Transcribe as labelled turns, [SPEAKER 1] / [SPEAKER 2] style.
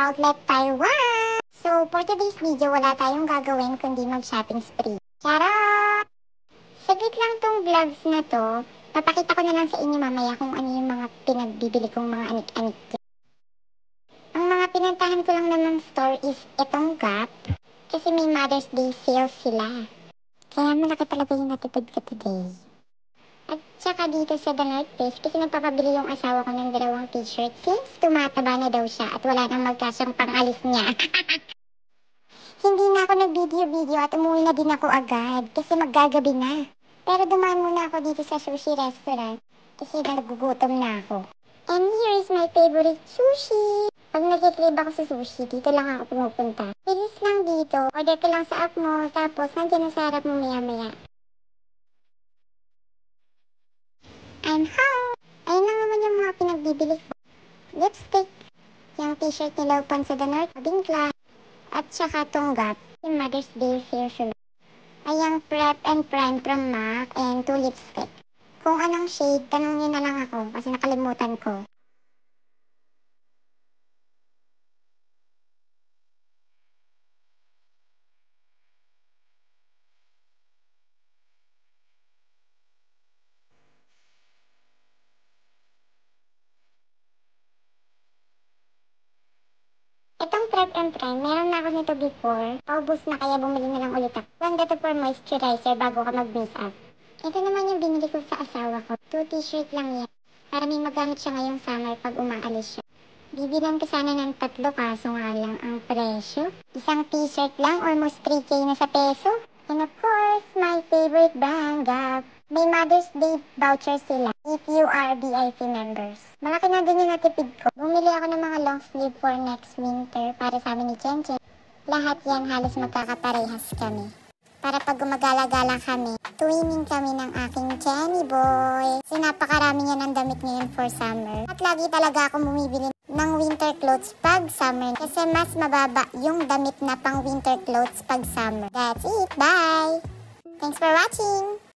[SPEAKER 1] Outlet Taiwan! So, for today's video, wala tayong gagawin kundi mag-shopping spree. Charot! Saglit lang tong vlogs na to. Papakita ko na lang sa inyo mamaya kung ano yung mga pinagbibili kong mga anik-anik. Ang mga pinuntahan ko lang naman store is itong Gap. Kasi may Mother's Day sale sila. Kaya malaki talaga yung natipid ko today. At saka dito sa The North Face kasi nagpapabili yung asawa ko ng dalawang t-shirt since tumataba na daw siya at wala nang magkasyang pangalis niya. Hindi na ako nag-video at umuwi na din ako agad kasi maggagabi na. Pero dumaan muna ako dito sa sushi restaurant kasi nagugutom na ako. And here is my favorite sushi. Pag nag-crave ako sa sushi, dito lang ako pumupunta. Bilis lang dito. Order ko lang sa app mo tapos nandiyan na sa harap mo maya-maya. I'm home! Ayun lang naman yung mga pinagbibili ko. Lipstick, yung t-shirt ni Laupan sa The North, Bingkla, at saka tong Gap, yung Mother's Day sale sila. Ayang Prep and Prime from MAC and 2 lipstick. Kung anong shade, tanongin na lang ako kasi nakalimutan ko. Itong Prep and Prime, meron na ako nito before. Paubos na kaya bumili na lang ulit ako. Ganda to for moisturizer bago ka mag-base up. Ito naman yung binili ko sa asawa ko. 2 t-shirt lang yan. Para may magamit siya ngayong summer pag umaalis siya. Bibilan ko sana ng 3 kaso nga lang ang presyo. Isang t-shirt lang, almost 3K na sa peso. And of course, my favorite brand, Gap. May Mother's Day voucher sila if you are VIP members. Malaki na din yung natipid ko. Bumili ako ng mga long sleeve for next winter para sa amin ni Chenchen. Lahat yan halos magkakaparehas kami. Para pag gumagala-gala kami, twinning kami ng aking Jenny boy. Kasi napakarami niya ng damit ngayon for summer. At lagi talaga ako bumibili ng winter clothes pag summer. Kasi mas mababa yung damit na pang winter clothes pag summer. That's it. Bye! Thanks for watching!